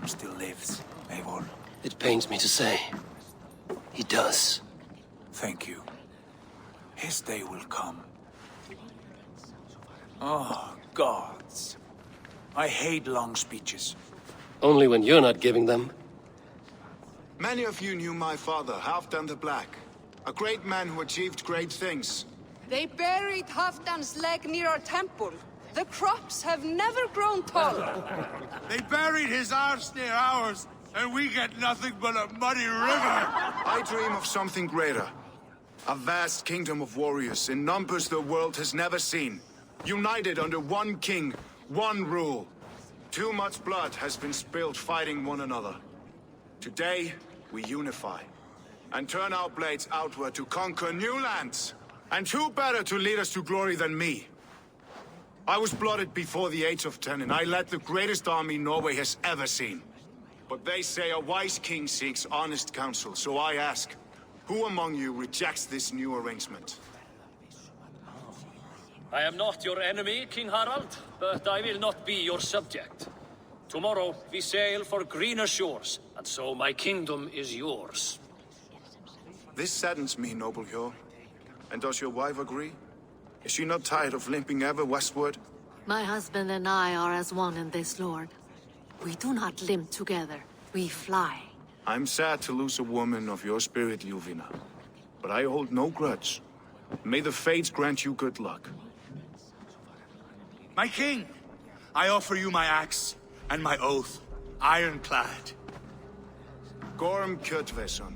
Still lives, Eivor. It pains me to say. He does. Thank you. His day will come. Oh, gods. I hate long speeches. Only when you're not giving them. Many of you knew my father, Halfdan the Black. A great man who achieved great things. They buried Halfdan's leg near our temple. The crops have never grown tall. They buried his arse near ours, and we get nothing but a muddy river. I dream of something greater. A vast kingdom of warriors in numbers the world has never seen. United under one king, one rule. Too much blood has been spilled fighting one another. Today, we unify. And turn our blades outward to conquer new lands. And who better to lead us to glory than me? I was blooded before the age of 10, and I led the greatest army Norway has ever seen. But they say a wise king seeks honest counsel, so I ask, who among you rejects this new arrangement? I am not your enemy, King Harald, but I will not be your subject. Tomorrow we sail for greener shores, and so my kingdom is yours. This saddens me, noble Hjor. And does your wife agree? Is she not tired of limping ever westward? My husband and I are as one in this, Lord. We do not limp together. We fly. I'm sad to lose a woman of your spirit, Ljuvina. But I hold no grudge. May the fates grant you good luck. My king, I offer you my axe and my oath, ironclad. Gorm Kjotveson,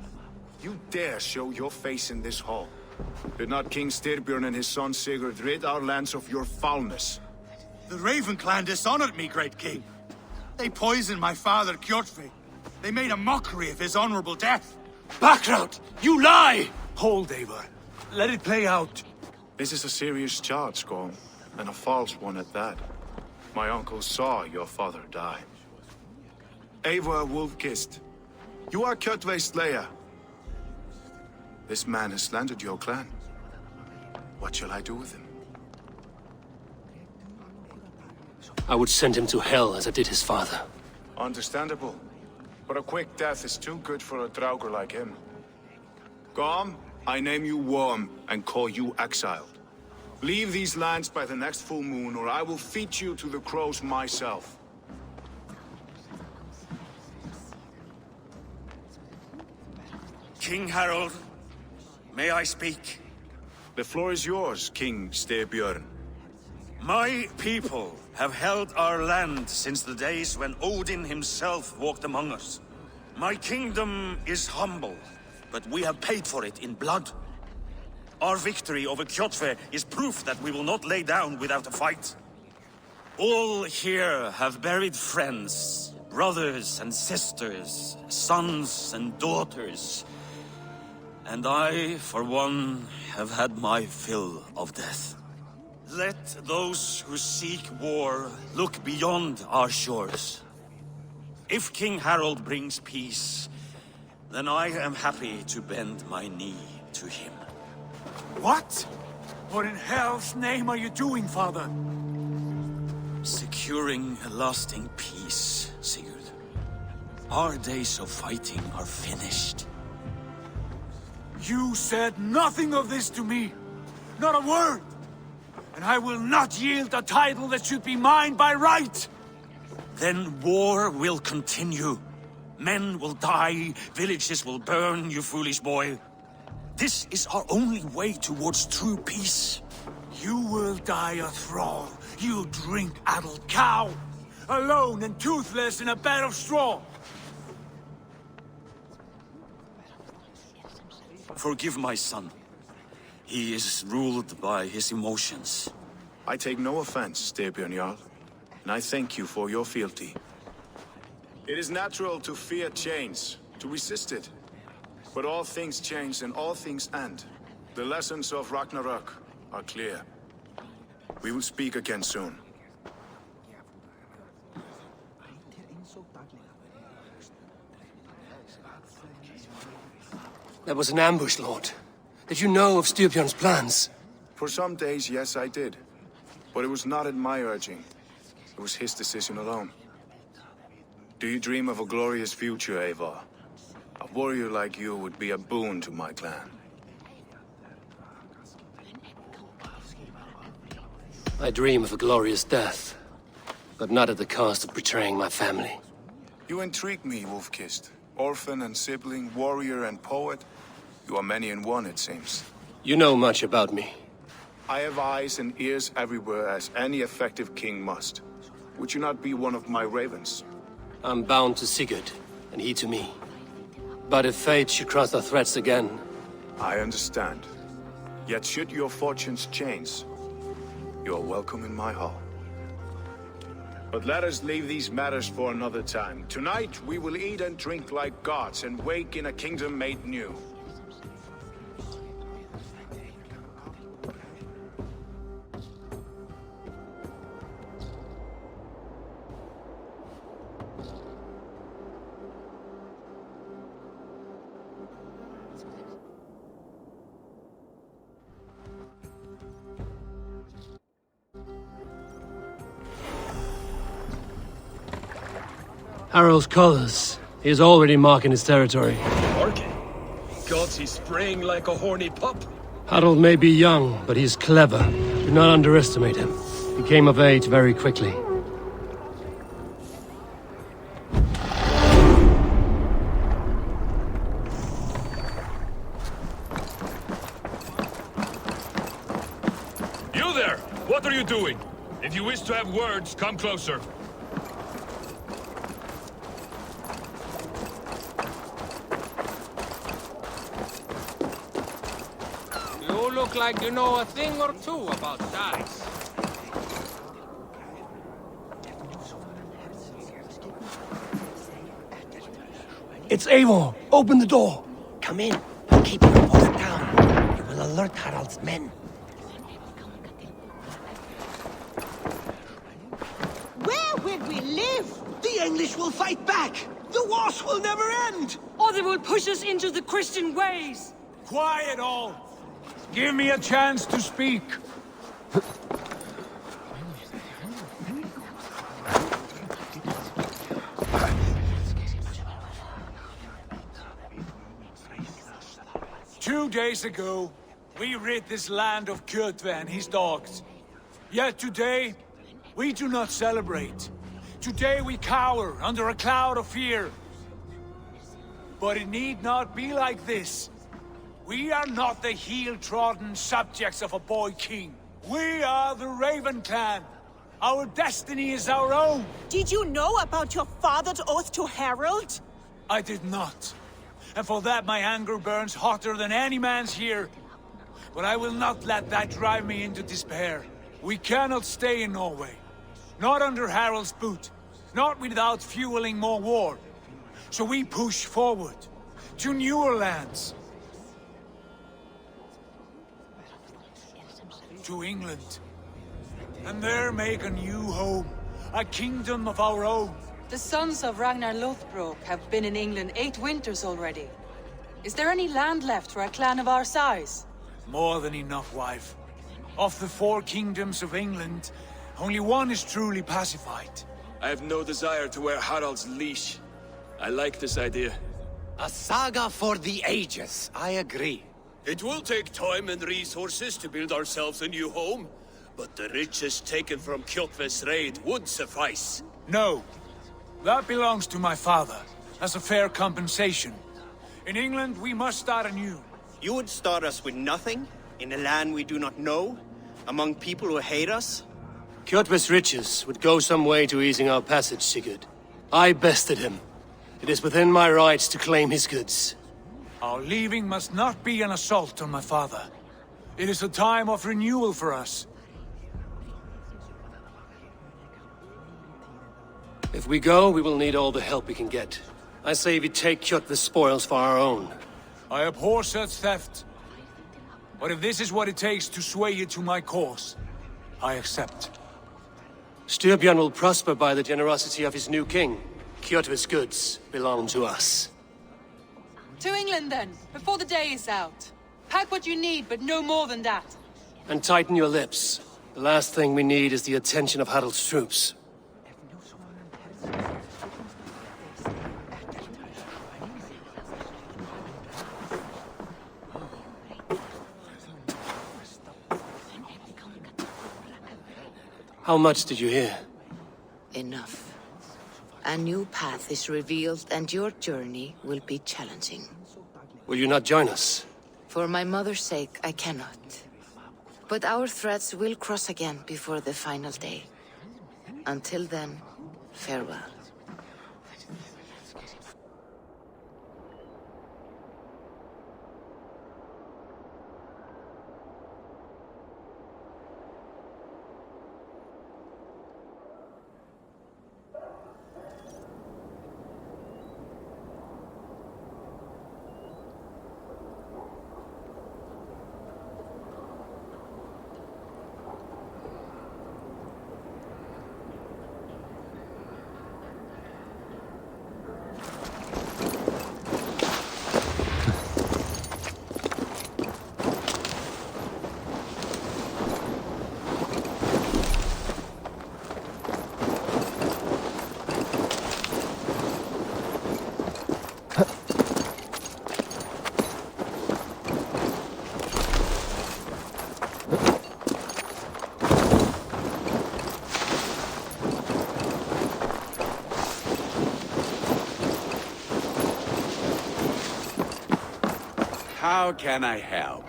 you dare show your face in this hall. Did not King Styrbjörn and his son Sigurd rid our lands of your foulness? The Raven clan dishonored me, great king. They poisoned my father, Kjotve. They made a mockery of his honorable death. Background! You lie! Hold, Eivor. Let it play out. This is a serious charge, Gorm, and a false one at that. My uncle saw your father die. Eivor Wolf-Kissed, you are Kjotve's slayer. This man has slandered your clan. What shall I do with him? I would send him to hell as I did his father. Understandable. But a quick death is too good for a Draugr like him. Gorm, I name you Worm and call you exiled. Leave these lands by the next full moon, or I will feed you to the crows myself. King Harald, may I speak? The floor is yours, King Styrbjörn. My people have held our land since the days when Odin himself walked among us. My kingdom is humble, but we have paid for it in blood. Our victory over Kjotve is proof that we will not lay down without a fight. All here have buried friends, brothers and sisters, sons and daughters. And I, for one, have had my fill of death. Let those who seek war look beyond our shores. If King Harald brings peace, then I am happy to bend my knee to him. What? What in hell's name are you doing, father? Securing a lasting peace, Sigurd. Our days of fighting are finished. You said nothing of this to me. Not a word. And I will not yield a title that should be mine by right. Then war will continue. Men will die, villages will burn, you foolish boy. This is our only way towards true peace. You will die a thrall. You drink-addled cow. Alone and toothless in a bed of straw. Forgive my son. He is ruled by his emotions. I take no offense, Styrbjörn Jarl, and I thank you for your fealty. It is natural to fear change, to resist it. But all things change and all things end. The lessons of Ragnarok are clear. We will speak again soon. That was an ambush, Lord. Did you know of Styrbjörn's plans? For some days, yes, I did. But it was not at my urging. It was his decision alone. Do you dream of a glorious future, Eivor? A warrior like you would be a boon to my clan. I dream of a glorious death, but not at the cost of betraying my family. You intrigue me, Wolf-Kissed. Orphan and sibling, warrior and poet. You are many in one, it seems. You know much about me. I have eyes and ears everywhere, as any effective king must. Would you not be one of my ravens? I'm bound to Sigurd, and he to me. But if fate should cross our threats again... I understand. Yet should your fortunes change, you are welcome in my hall. But let us leave these matters for another time. Tonight, we will eat and drink like gods and wake in a kingdom made new. Harrald's colors. He is already marking his territory. Marking? Gods, he's spraying like a horny pup. Harrald may be young, but he's clever. Do not underestimate him. He came of age very quickly. You there! What are you doing? If you wish to have words, come closer. You look like you know a thing or two about dice. It's Eivor! Open the door! Come in, but keep your voice down. You will alert Harald's men. Where will we live? The English will fight back! The wars will never end! Or they will push us into the Christian ways. Quiet all! Give me a chance to speak. Two days ago, we rid this land of Kjotve and his dogs. Yet today, we do not celebrate. Today we cower under a cloud of fear. But it need not be like this. We are not the heel-trodden subjects of a boy king. We are the Raven clan. Our destiny is our own. Did you know about your father's oath to Harrald? I did not. And for that my anger burns hotter than any man's here. But I will not let that drive me into despair. We cannot stay in Norway. Not under Harald's boot. Not without fueling more war. So we push forward. To newer lands. To England. And there make a new home. A kingdom of our own. The sons of Ragnar Lothbrok have been in England 8 winters already. Is there any land left for a clan of our size? More than enough, wife. Of the 4 kingdoms of England, only one is truly pacified. I have no desire to wear Harald's leash. I like this idea. A saga for the ages, I agree. It will take time and resources to build ourselves a new home, but the riches taken from Kjotve's raid would suffice. No. That belongs to my father, as a fair compensation. In England, we must start anew. You would start us with nothing? In a land we do not know? Among people who hate us? Kjotve's riches would go some way to easing our passage, Sigurd. I bested him. It is within my rights to claim his goods. Our leaving must not be an assault on my father. It is a time of renewal for us. If we go, we will need all the help we can get. I say we take Kjotve's spoils for our own. I abhor such theft. But if this is what it takes to sway you to my cause, I accept. Styrbjörn will prosper by the generosity of his new king. Kjotve's goods belong to us. To England, then, before the day is out. Pack what you need, but no more than that. And tighten your lips. The last thing we need is the attention of Harald's troops. How much did you hear? Enough. A new path is revealed, and your journey will be challenging. Will you not join us? For my mother's sake, I cannot. But our threads will cross again before the final day. Until then, farewell. How can I help?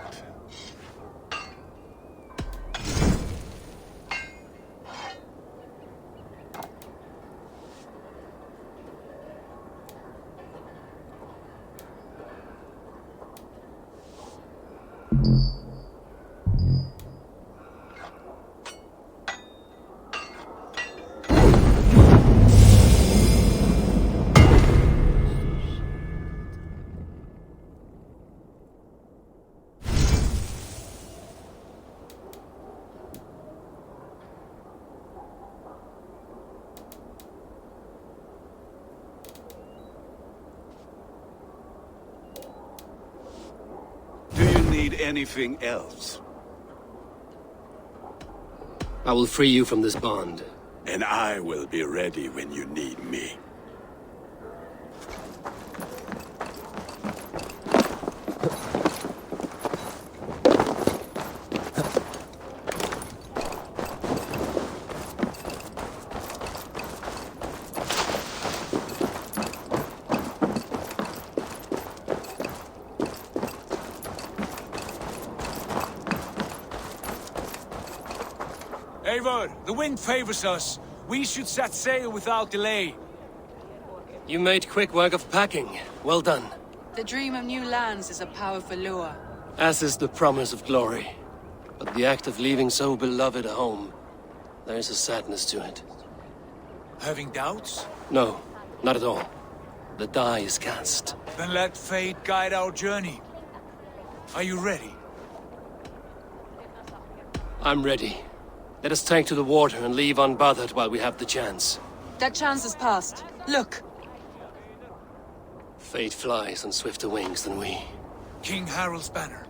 Anything else? I will free you from this bond. And I will be ready when you need me. Eivor, the wind favors us. We should set sail without delay. You made quick work of packing. Well done. The dream of new lands is a powerful lure. As is the promise of glory. But the act of leaving so beloved a home, there is a sadness to it. Having doubts? No, not at all. The die is cast. Then let fate guide our journey. Are you ready? I'm ready. Let us take to the water and leave unbothered while we have the chance. That chance is past. Look! Fate flies on swifter wings than we. King Harrald's banner.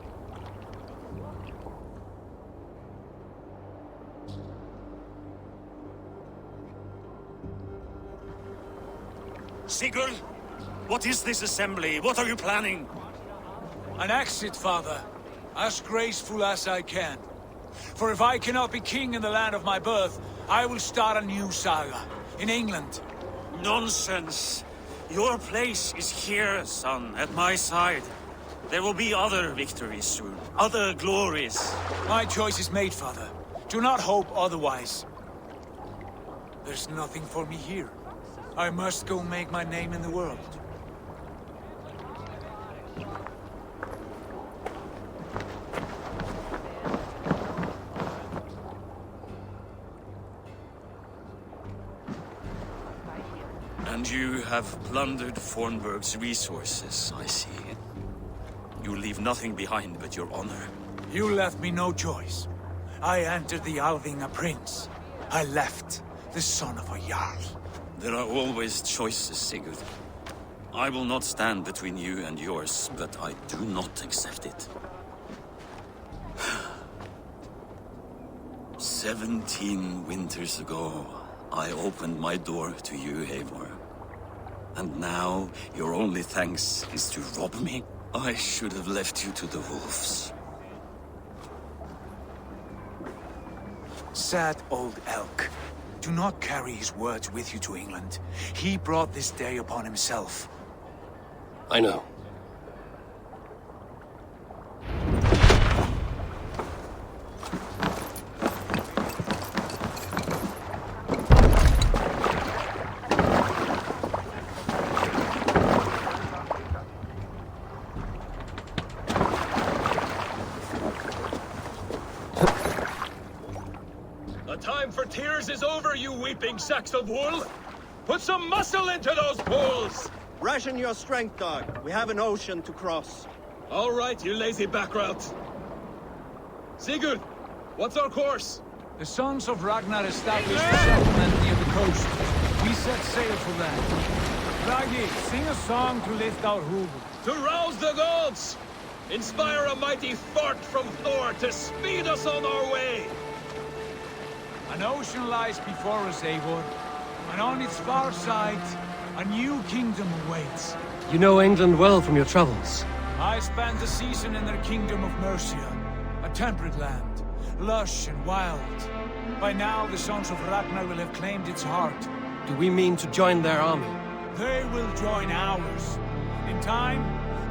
Sigurd, What is this assembly? What are you planning? An exit, father. As graceful as I can. For if I cannot be king in the land of my birth, I will start a new saga. In England. Nonsense. Your place is here, son, at my side. There will be other victories soon. Other glories. My choice is made, father. Do not hope otherwise. There's nothing for me here. I must go make my name in the world. And you have plundered Fornburg's resources, I see. You leave nothing behind but your honor. You left me no choice. I entered the Alving a prince. I left the son of a Jarl. There are always choices, Sigurd. I will not stand between you and yours, but I do not accept it. 17 winters ago, I opened my door to you, Eivor. And now, your only thanks is to rob me? I should have left you to the wolves. Sad old elk. Do not carry his words with you to England. He brought this day upon himself. I know. Tears is over, you weeping sacks of wool! Put some muscle into those bulls! Ration your strength, dog. We have an ocean to cross. All right, you lazy backrout. Sigurd, what's our course? The sons of Ragnar established a settlement near the coast. We set sail for that. Ragi, sing a song to lift our hoof. To rouse the gods! Inspire a mighty fart from Thor to speed us on our way! An ocean lies before us, Eivor, and on its far side, a new kingdom awaits. You know England well from your travels. I spent a season in their kingdom of Mercia, a temperate land, lush and wild. By now, the sons of Ragnar will have claimed its heart. Do we mean to join their army? They will join ours. In time,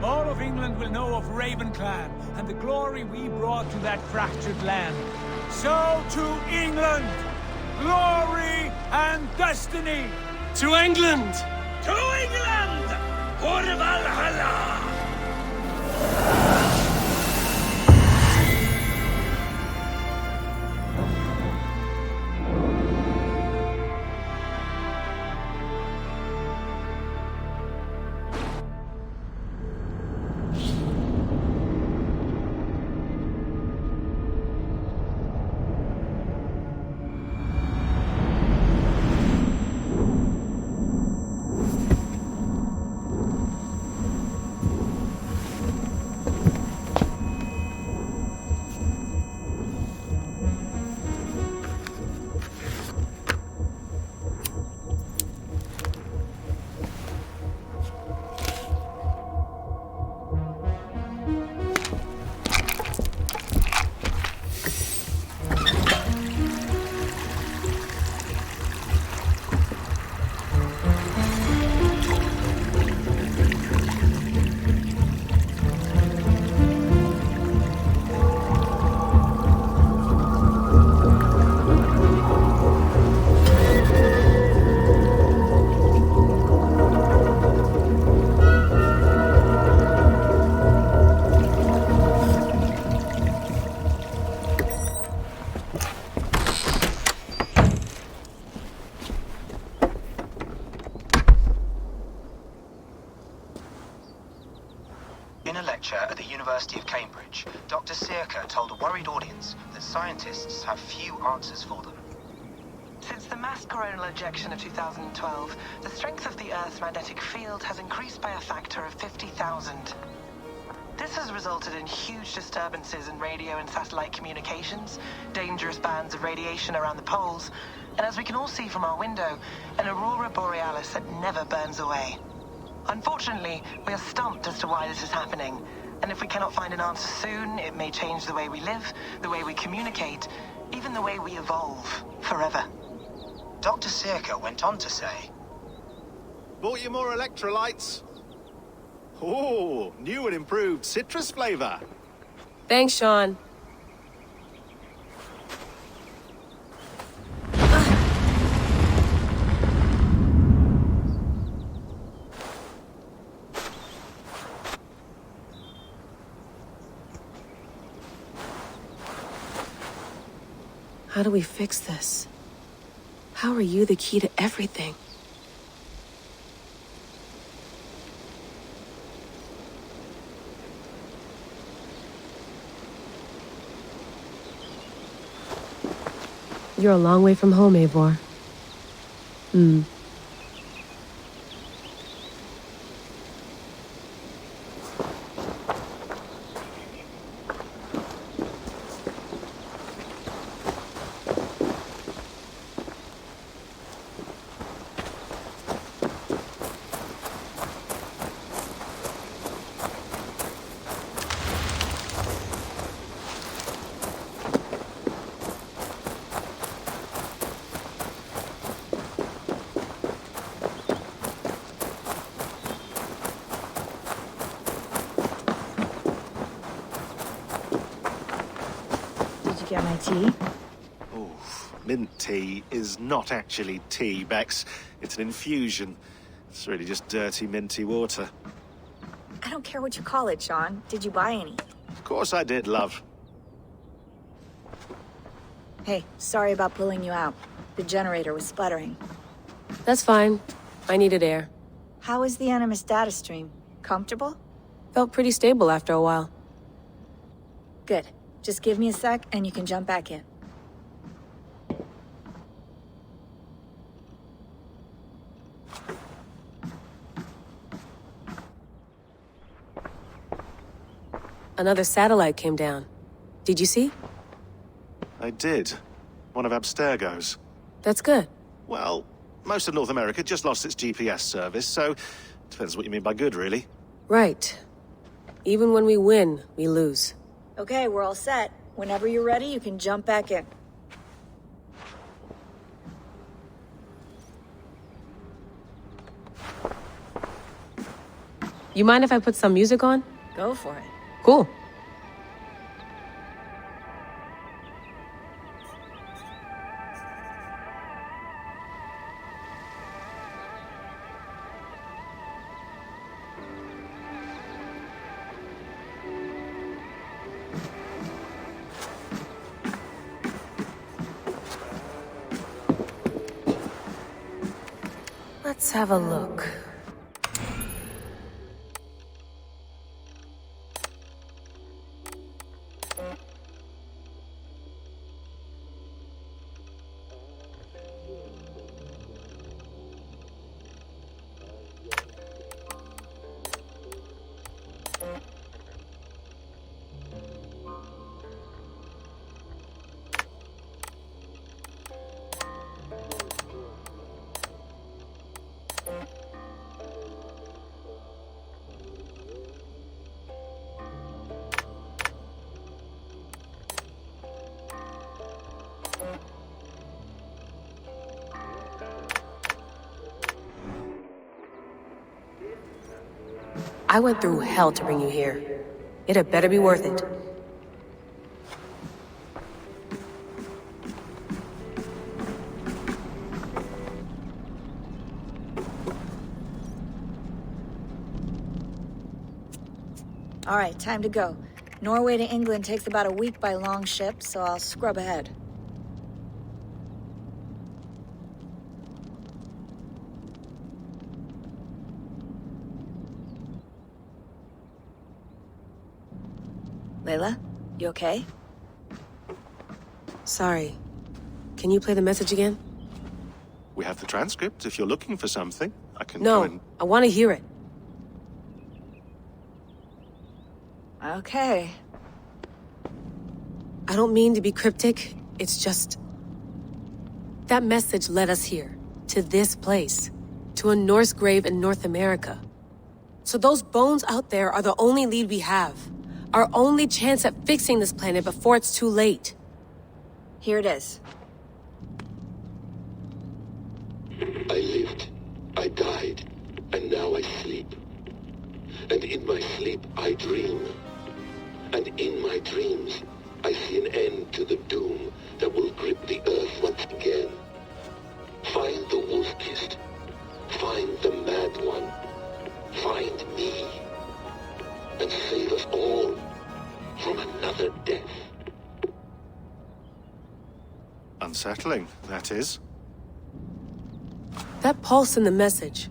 all of England will know of Raven Clan and the glory we brought to that fractured land. So to England! Glory and destiny! To England! To England! For Valhalla! In a lecture at the University of Cambridge, Dr. Circa told a worried audience that scientists have few answers for them. Since the mass coronal ejection of 2012, the strength of the Earth's magnetic field has increased by a factor of 50,000. This has resulted in huge disturbances in radio and satellite communications, dangerous bands of radiation around the poles, and as we can all see from our window, an aurora borealis that never burns away. Unfortunately, we are stumped as to why this is happening. And if we cannot find an answer soon, it may change the way we live, the way we communicate, even the way we evolve, forever. Dr. Circa went on to say, Bought you more electrolytes? Oh, new and improved citrus flavor. Thanks, Sean. How do we fix this? How are you the key to everything? You're a long way from home, Eivor. Get my tea? Oh, mint tea is not actually tea, Bex. It's an infusion. It's really just dirty, minty water. I don't care what you call it, Sean. Did you buy any? Of course I did, love. Hey, sorry about pulling you out. The generator was sputtering. That's fine. I needed air. How is the Animus data stream? Comfortable? Felt pretty stable after a while. Good. Just give me a sec and you can jump back in. Another satellite came down. Did you see? I did. One of Abstergo's. That's good. Well, most of North America just lost its GPS service, so depends what you mean by good, really. Right. Even when we win, we lose. Okay, we're all set. Whenever you're ready, you can jump back in. You mind if I put some music on? Go for it. Cool. Let's have a look. I went through hell to bring you here. It had better be worth it. All right, time to go. Norway to England takes about a week by long ship, so I'll scrub ahead. Layla, you okay? Sorry. Can you play the message again? We have the transcript. If you're looking for something, I can No, go and... I want to hear it. Okay. I don't mean to be cryptic. It's just... That message led us here. To this place. To a Norse grave in North America. So those bones out there are the only lead we have. Our only chance at fixing this planet before it's too late. Here it is. I lived, I died, and now I sleep. And in my sleep I dream. And in my dreams I see an end to the doom that will grip the earth once again. Find the wolf-kissed. Find the mad one. Find me. And save us all from another death. Unsettling, that is. That pulse in the message.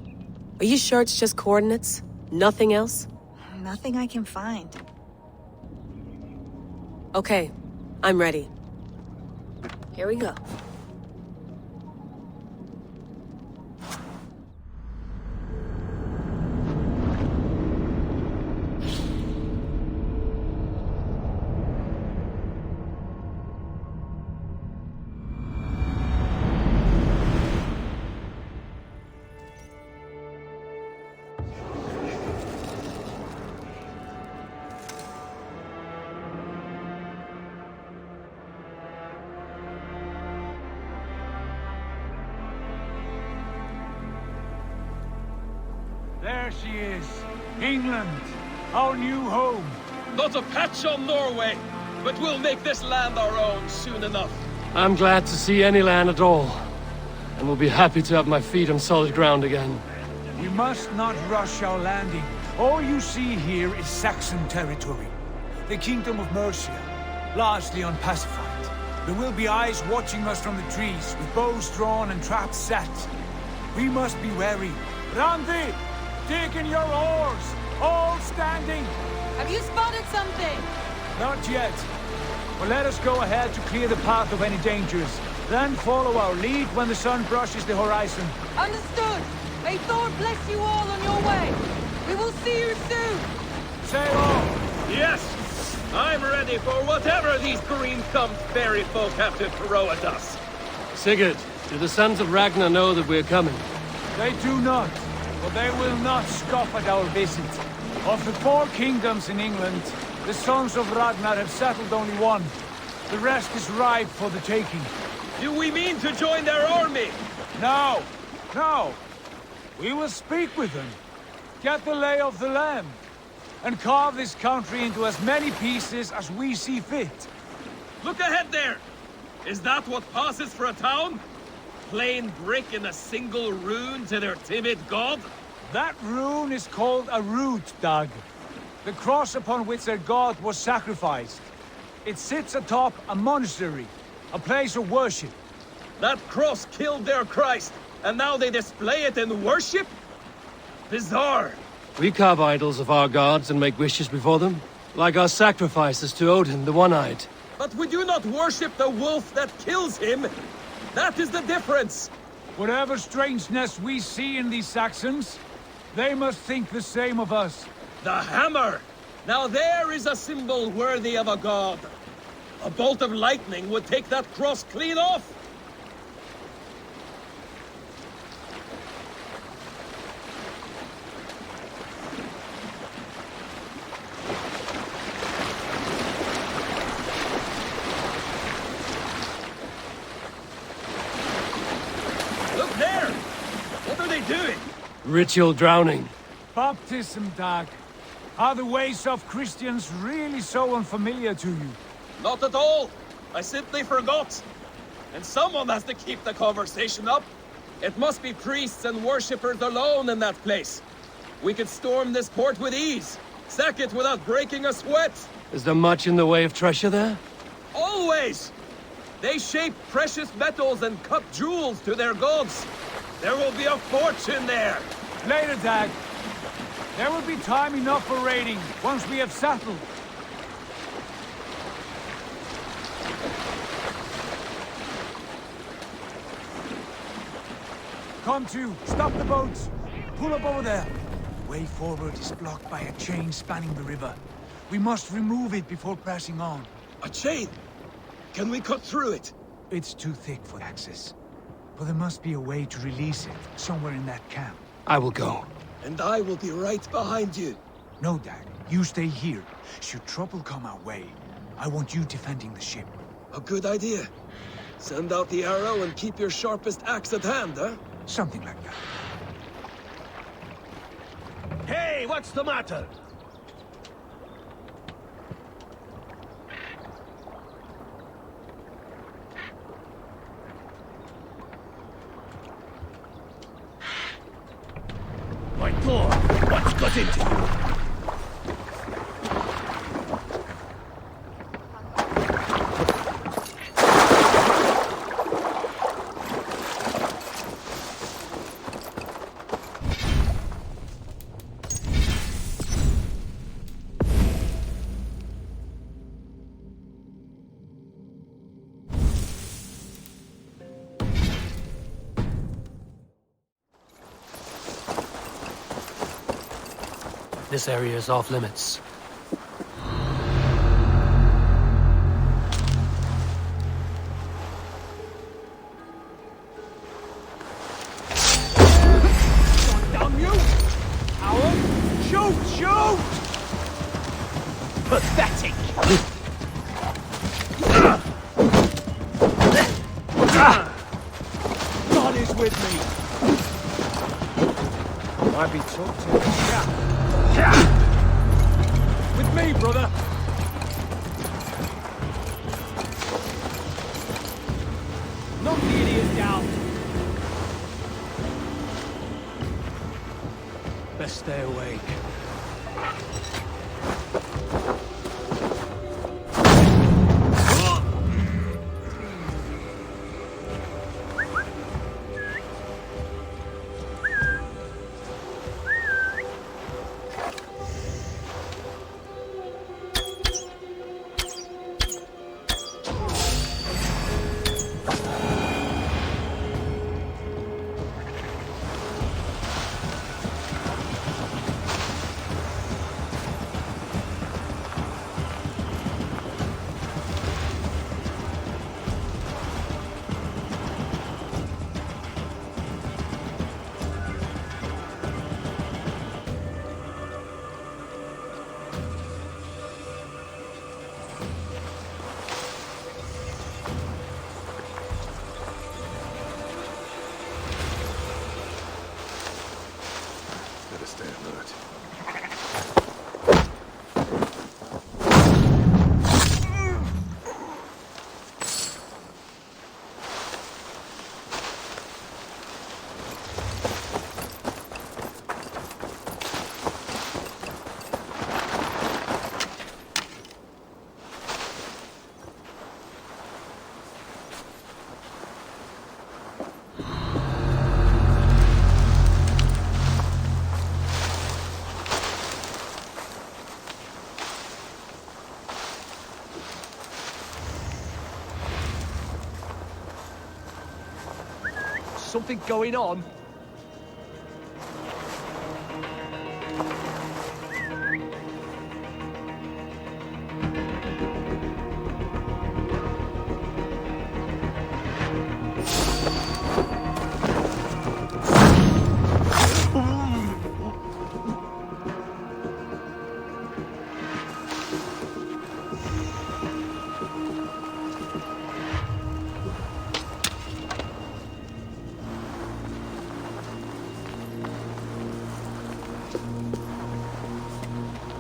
Are you sure it's just coordinates? Nothing else? Nothing I can find. Okay, I'm ready. Here we go. There she is. England, our new home. Not a patch on Norway, but we'll make this land our own soon enough. I'm glad to see any land at all, and will be happy to have my feet on solid ground again. We must not rush our landing. All you see here is Saxon territory. The Kingdom of Mercia, largely unpacified. There will be eyes watching us from the trees, with bows drawn and traps set. We must be wary. Randi! Dig in your oars! All standing! Have you spotted something? Not yet. But let us go ahead to clear the path of any dangers. Then follow our lead when the sun brushes the horizon. Understood! May Thor bless you all on your way! We will see you soon! Sail on! Yes! I'm ready for whatever these green-thumbed fairy folk have to throw at us. Sigurd, do the sons of Ragnar know that we're coming? They do not, but they will not scoff at our visit. Of the 4 kingdoms in England, the sons of Ragnar have settled only one. The rest is ripe for the taking. Do we mean to join their army? No, no. We will speak with them, get the lay of the land, and carve this country into as many pieces as we see fit. Look ahead there! Is that what passes for a town? Plain brick in a single rune to their timid god? That rune is called a root, Dag. The cross upon which their god was sacrificed. It sits atop a monastery, a place of worship. That cross killed their Christ, and now they display it in worship? Bizarre. We carve idols of our gods and make wishes before them, like our sacrifices to Odin, the One-Eyed. But we do not worship the wolf that kills him. That is the difference. Whatever strangeness we see in these Saxons, they must think the same of us. The hammer! Now there is a symbol worthy of a god. A bolt of lightning would take that cross clean off. Look there! What are they doing? Ritual drowning. Baptism, Dag. Are the ways of Christians really so unfamiliar to you? Not at all. I simply forgot. And someone has to keep the conversation up. It must be priests and worshippers alone in that place. We could storm this port with ease. Sack it without breaking a sweat. Is there much in the way of treasure there? Always! They shape precious metals and cut jewels to their gods. There will be a fortune there. Later, Dag. There will be time enough for raiding, once we have settled. Come to, stop the boats. Pull up over there. Way forward is blocked by a chain spanning the river. We must remove it before pressing on. A chain? Can we cut through it? It's too thick for access. But there must be a way to release it, somewhere in that camp. I will go. And I will be right behind you. No, Dad. You stay here. Should trouble come our way, I want you defending the ship. A good idea. Send out the arrow and keep your sharpest axe at hand, huh? Something like that. Hey, what's the matter? My God, what's got into you? This area is off limits. Damn you! Harrald! Shoot! Shoot! Pathetic! God is with me! Might be talked to. With me, brother! Knock the idiot down! Best stay awake. Better stay alert. Something going on?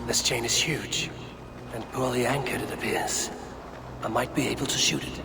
This chain is huge, and poorly anchored, it appears. I might be able to shoot it.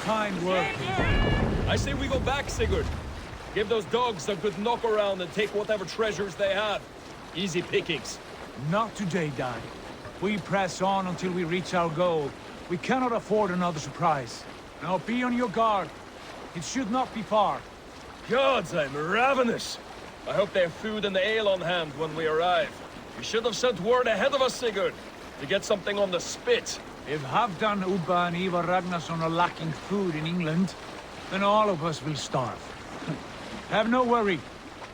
Fine work. I say we go back, Sigurd. Give those dogs a good knock around and take whatever treasures they have. Easy pickings. Not today, Dag. We press on until we reach our goal. We cannot afford another surprise. Now be on your guard. It should not be far. Gods, I'm ravenous. I hope they have food and ale on hand when we arrive. You should have sent word ahead of us, Sigurd, to get something on the spit. If Halfdan, Ubba and Ivar Ragnarsson are lacking food in England, then all of us will starve. Have no worry.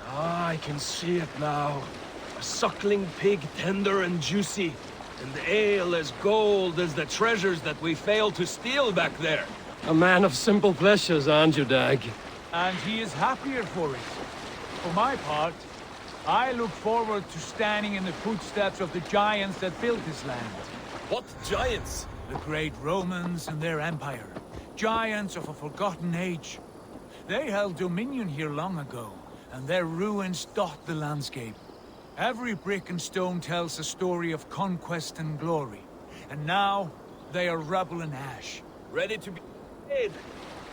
Ah, I can see it now. A suckling pig, tender and juicy. And ale as gold as the treasures that we failed to steal back there. A man of simple pleasures, aren't you, Dag? And he is happier for it. For my part, I look forward to standing in the footsteps of the giants that built this land. What giants? The great Romans and their empire. Giants of a forgotten age. They held dominion here long ago, and their ruins dot the landscape. Every brick and stone tells a story of conquest and glory. And now, they are rubble and ash. Ready to be made.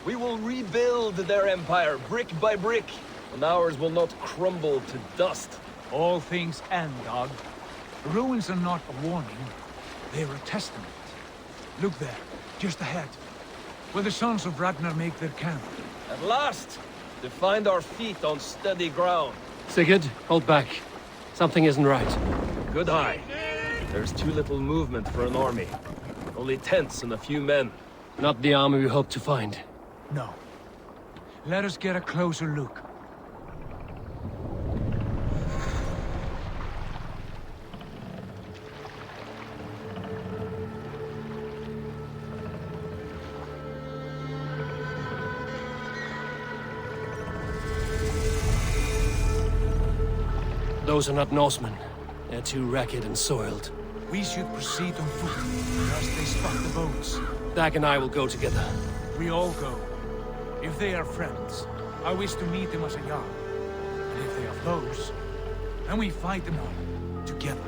We will rebuild their empire, brick by brick, and ours will not crumble to dust. All things end, Dog. The ruins are not a warning, they're a testament. Look there, just ahead, where the sons of Ragnar make their camp. At last, to find our feet on steady ground. Sigurd, hold back. Something isn't right. Good eye. There's too little movement for an army. Only tents and a few men. Not the army we hoped to find. No. Let us get a closer look. Those are not Norsemen. They're too ragged and soiled. We should proceed on foot, lest they spot the boats. Dag and I will go together. We all go. If they are friends, I wish to meet them as a Jarl. And if they are foes, then we fight them all, together.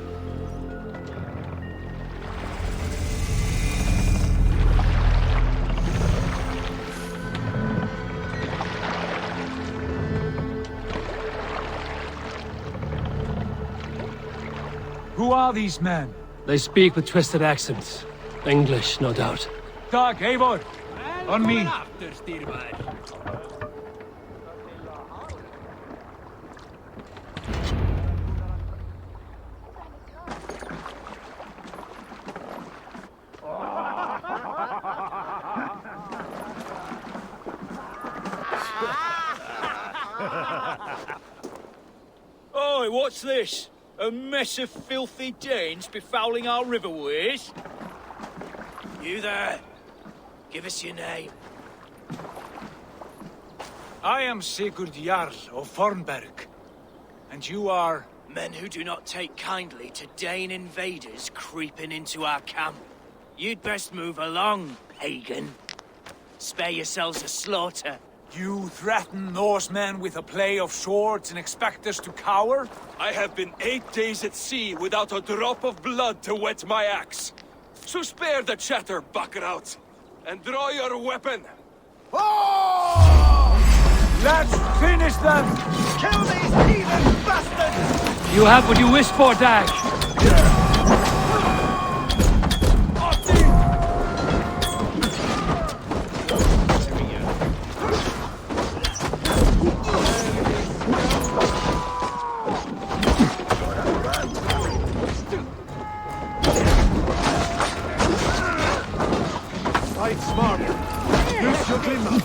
Who are these men? They speak with twisted accents. English, no doubt. Dag, Eivor! On me! Oi, what's this? A mess of filthy Danes befouling our riverways? You there! Give us your name. I am Sigurd Jarl of Fornberg. And you are? Men who do not take kindly to Dane invaders creeping into our camp. You'd best move along, pagan. Spare yourselves a slaughter. You threaten Norsemen with a play of swords and expect us to cower? I have been 8 days at sea without a drop of blood to wet my axe. So spare the chatter, Baccarat, and draw your weapon. Oh! Let's finish them! Kill these heathen bastards! You have what you wished for, Dag! Fight smart. Use your glimmer.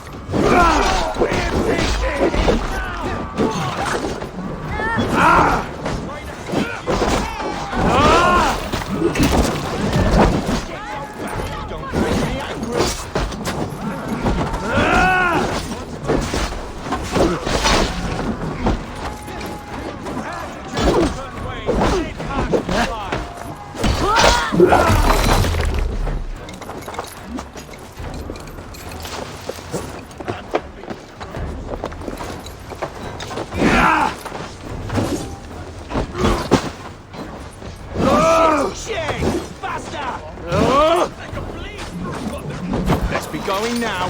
going now.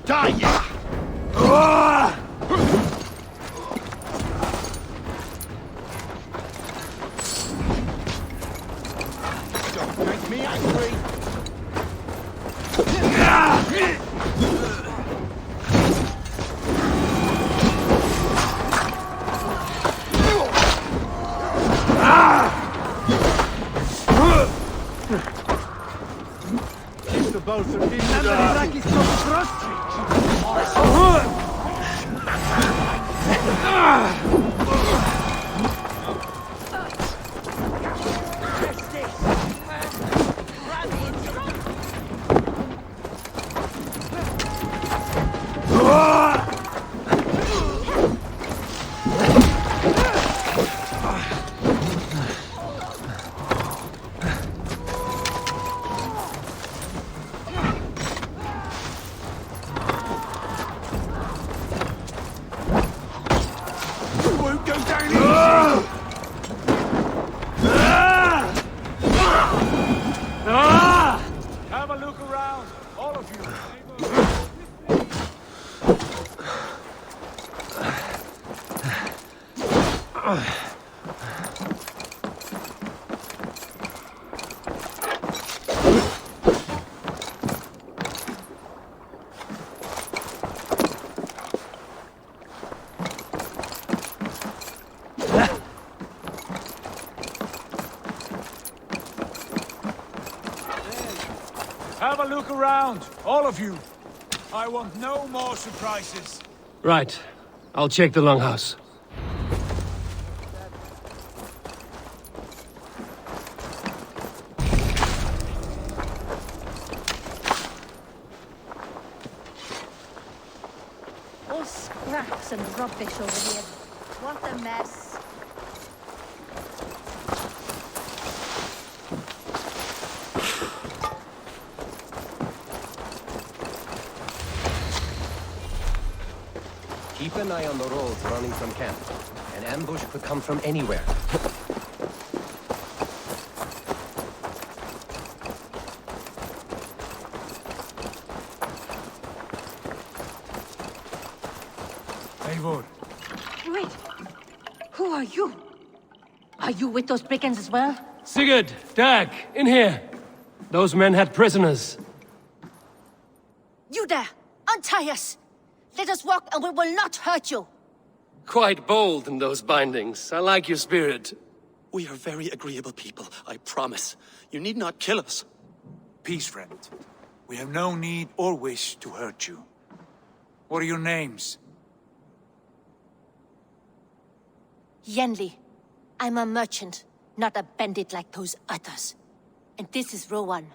Die, you! Don't make me angry. Keep the both of you. Have a look around, all of you. Have a look around, all of you. I want no more surprises. Right. I'll check the longhouse. All scraps and rubbish over here. What a mess. Keep an eye on the roads running from camp. An ambush could come from anywhere. Eivor. Wait. Who are you? Are you with those brigands as well? Sigurd! Dag! In here! Those men had prisoners. You there! Untie us! Let us walk and we will not hurt you! Quite bold in those bindings. I like your spirit. We are very agreeable people, I promise. You need not kill us. Peace, friend. We have no need or wish to hurt you. What are your names? Yenli. I'm a merchant, not a bandit like those others. And this is Rowan.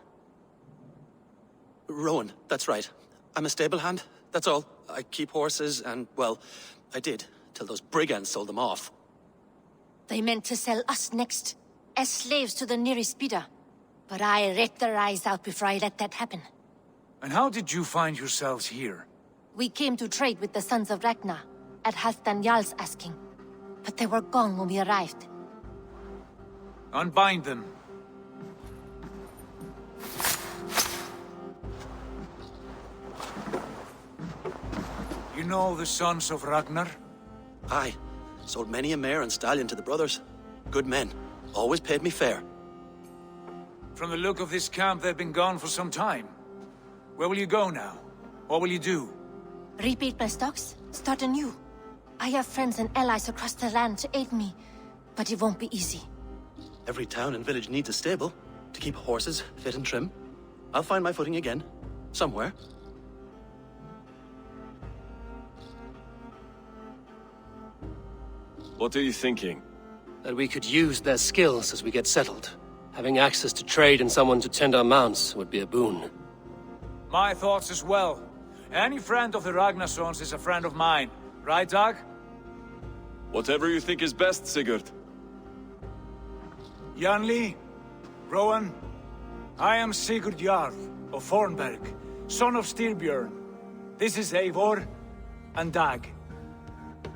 Rowan, that's right. I'm a stable hand, that's all. I keep horses and, well, I did, till those brigands sold them off. They meant to sell us next, as slaves to the nearest speeder. But I ripped their eyes out before I let that happen. And how did you find yourselves here? We came to trade with the Sons of Ragnar, at Halfdan Jarl's asking. But they were gone when we arrived. Unbind them. You know the Sons of Ragnar? Aye. Sold many a mare and stallion to the brothers. Good men. Always paid me fair. From the look of this camp, they've been gone for some time. Where will you go now? What will you do? Rebuild my stocks, start anew. I have friends and allies across the land to aid me, but it won't be easy. Every town and village needs a stable to keep horses fit and trim. I'll find my footing again. Somewhere. What are you thinking? That we could use their skills as we get settled. Having access to trade and someone to tend our mounts would be a boon. My thoughts as well. Any friend of the Ragnarsons is a friend of mine. Right, Dag? Whatever you think is best, Sigurd. Janli, Rowan, I am Sigurd Jarl of Fornberg, son of Styrbjörn. This is Eivor and Dag.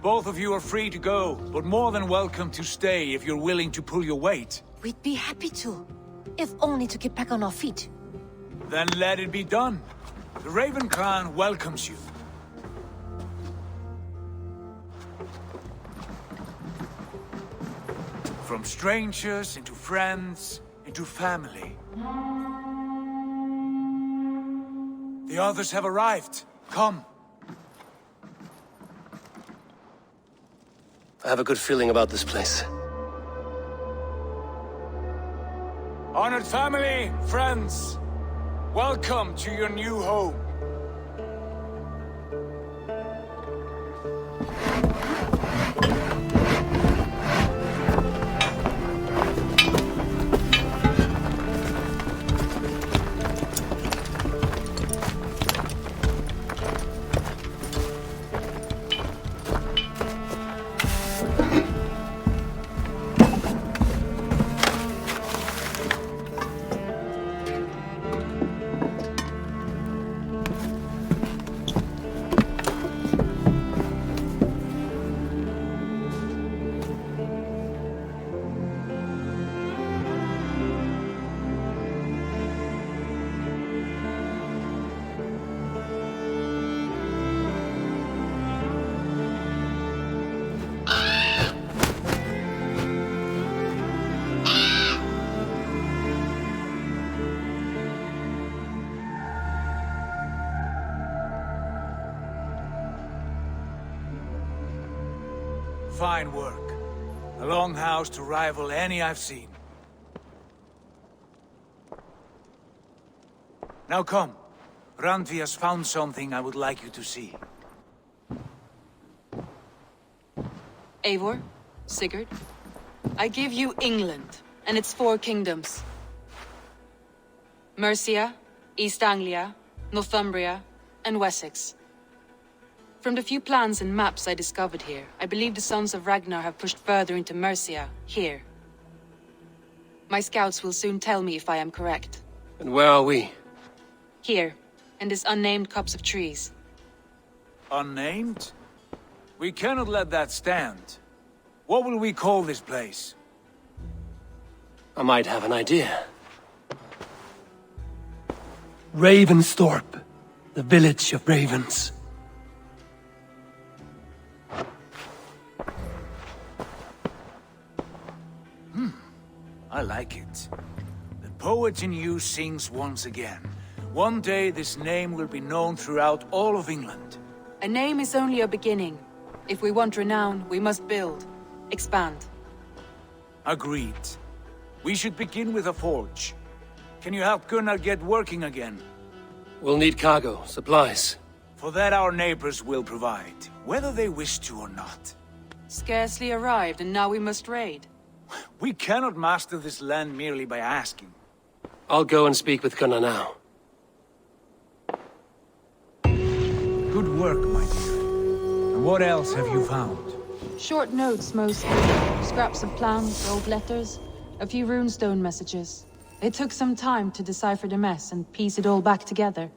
Both of you are free to go, but more than welcome to stay if you're willing to pull your weight. We'd be happy to, if only to get back on our feet. Then let it be done. The Raven clan welcomes you. From strangers into friends, into family. The others have arrived. Come. I have a good feeling about this place. Honored family, friends, welcome to your new home. Fine work. A longhouse to rival any I've seen. Now come. Randvi has found something I would like you to see. Eivor, Sigurd, I give you England and its 4 kingdoms. Mercia, East Anglia, Northumbria, and Wessex. From the few plans and maps I discovered here, I believe the Sons of Ragnar have pushed further into Mercia, here. My scouts will soon tell me if I am correct. And where are we? Here, in this unnamed copse of trees. Unnamed? We cannot let that stand. What will we call this place? I might have an idea. Ravensthorpe, the village of ravens. I like it. The poet in you sings once again. One day this name will be known throughout all of England. A name is only a beginning. If we want renown, we must build. Expand. Agreed. We should begin with a forge. Can you help Gunnar get working again? We'll need cargo, supplies. For that our neighbors will provide, whether they wish to or not. Scarcely arrived, and now we must raid. We cannot master this land merely by asking. I'll go and speak with Gunnar now. Good work, my dear. And what else have you found? Short notes, mostly. Scraps of plans, old letters, a few runestone messages. It took some time to decipher the mess and piece it all back together.